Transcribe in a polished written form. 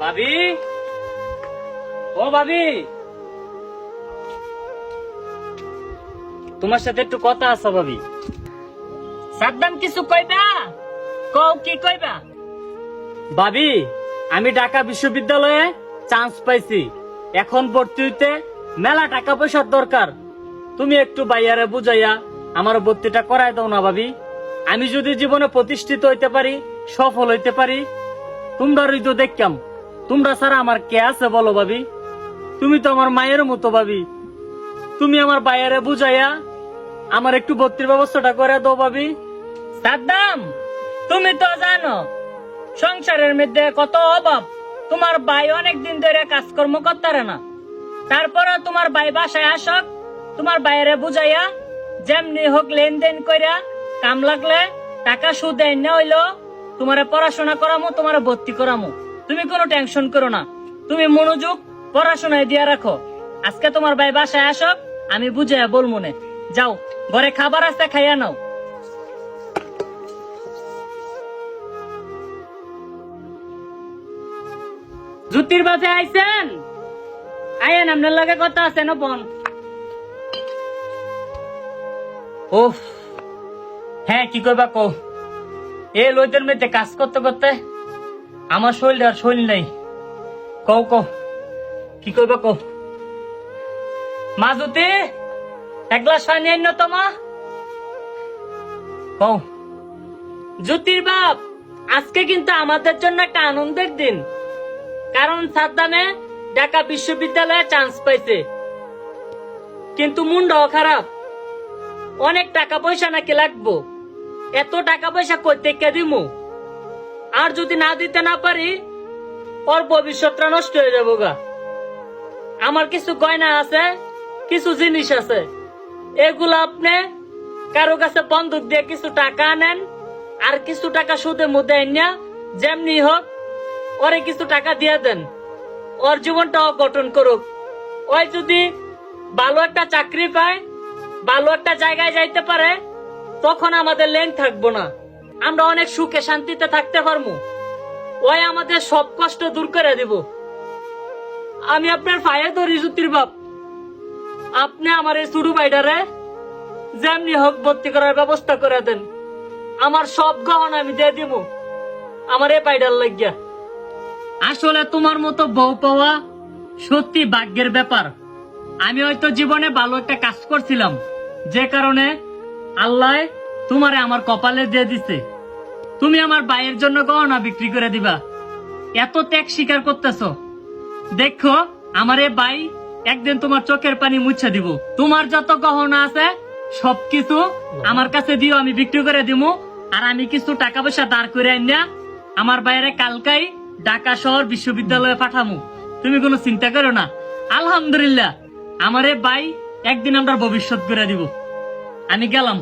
ভাবি, ও ভাবি, তোমার সাথে একটু কথা আছে ভাবি। সাদ্দাম কিছু কইবা? কও কি কইবা? ভাবি, আমি ঢাকা বিশ্ববিদ্যালয়ে চান্স পাইছি। এখন ভর্তি হইতে মেলা টাকা পয়সার দরকার। তুমি একটু বাইয়ারে বুঝাইয়া আমার ভর্তিটা করাই দাও না ভাবি। আমি যদি জীবনে প্রতিষ্ঠিত হইতে পারি, সফল হইতে পারি, তোমরাই তো দেখতাম। তোমরা ছাড়া আমার কে আছে বলো ভাবি? তুমি তো আমার মায়ের মতো ভাবি। তুমি আমার বাইয়ারে বুঝাইয়া আমার একটু ভর্তির ব্যবস্থাটা করে দাও ভাবি। সাদ্দাম, তুমি তো জানো সংসারের মধ্যে কত অভাব। তোমার ভাই অনেক দিন ধরে কাজকর্ম করতারে না। তারপরে তোমার ভাই বাসায় আসক, তোমার বাইরে বুঝাইয়া যেমনি হোক লেনদেন কইরা কাম লাগলে টাকা সুদ না হইলো তোমার পড়াশোনা করামো, তোমার ভর্তি করামো। তুমি কোনো টেনশন করো না, তুমি মনোযোগ পড়াশোনায় দিয়া রাখো। আজকে তোমার ভাই বাসায় আসক, আমি বুঝাইয়া বল মনে। যাও, ঘরে খাবার আছে, খাইয়া নাও। জুতির বাসে আইছেন? আইয়েন, আপনার লগে কথা আছে না বোন? ওহ হ্যাঁ, কি কইবা কো। এ লোকদের মধ্যে কাজ করতে করতে আমার শরীর আর শরীর নাই। কও কো, কি কইবা কো। মা জুতি, এক গ্লাস পানি আইন তো মা। কও। জুতির বাপ, আজকে কিন্তু আমাদের জন্য একটা আনন্দের দিন। কারণ সাদ্দামে ঢাকা বিশ্ববিদ্যালয়ে চান্স পাইছে। কিন্তু মুন্ডাও খারাপ। অনেক টাকা পয়সা নাকি লাগবো। এত টাকা পয়সা কই থেকে দিমু? আর যদি না দিতে না পারি, ওর ভবিষ্যৎটা নষ্ট হয়ে যাবো গা। আমার কিছু গয়না আছে, কিছু জিনিস আছে, এগুলো আপনি কারো কাছে বন্ধক দিয়ে কিছু টাকা আনেন, আর কিছু টাকা সুদে মুদে আইনা যেমনি হোক ওরে কিছু টাকা দিয়ে দেন। ওর জীবনটা গঠন করুক। ওই যদি ভালো একটা চাকরি পায়, ভালো একটা জায়গায় যাইতে পারে, তখন আমাদের লেন থাকবো না। আমরা অনেক সুখে শান্তিতে থাকতে পারবো। ওই আমাদের সব কষ্ট দূর করে দিব। আমি আপনার পায়ে ধরি জুতির বাপ, আপনি আমার এই ছোট ভাইটারে যেমনি হোক ভর্তি করার ব্যবস্থা করে দেন। আমার সব গহনা আমি দিয়ে দিব আমার এই পাইডার লাগিয়া। আসলে তোমার মতো বউ পাওয়া সত্যি ভাগ্যের ব্যাপার। আমি হয়তো জীবনে ভালো একটা কাজ করছিলাম, যে কারণে আল্লাহ তোমারে আমার কপালে দিয়ে দিছে। তুমি আমার ভাইয়ের জন্য গহনা বিক্রি করে দিবা। এত ত্যাগ স্বীকার করতেছো, দেখো আমার এ ভাই একদিন তোমার চোখের পানি মুছে দিব। তোমার যত গহনা আছে সবকিছু আমার কাছে দিও, আমি বিক্রি করে দিব। আর আমি কিছু টাকা পয়সা দাঁড় করে আইনা আমার বাইরে কালকাই ঢাকা শহর বিশ্ববিদ্যালয়ে পাঠামু। তুমি কোনো চিন্তা করো না। আলহামদুলিল্লাহ, আমার এ ভাই একদিন আমরা ভবিষ্যৎ করে দিব। আমি গেলাম।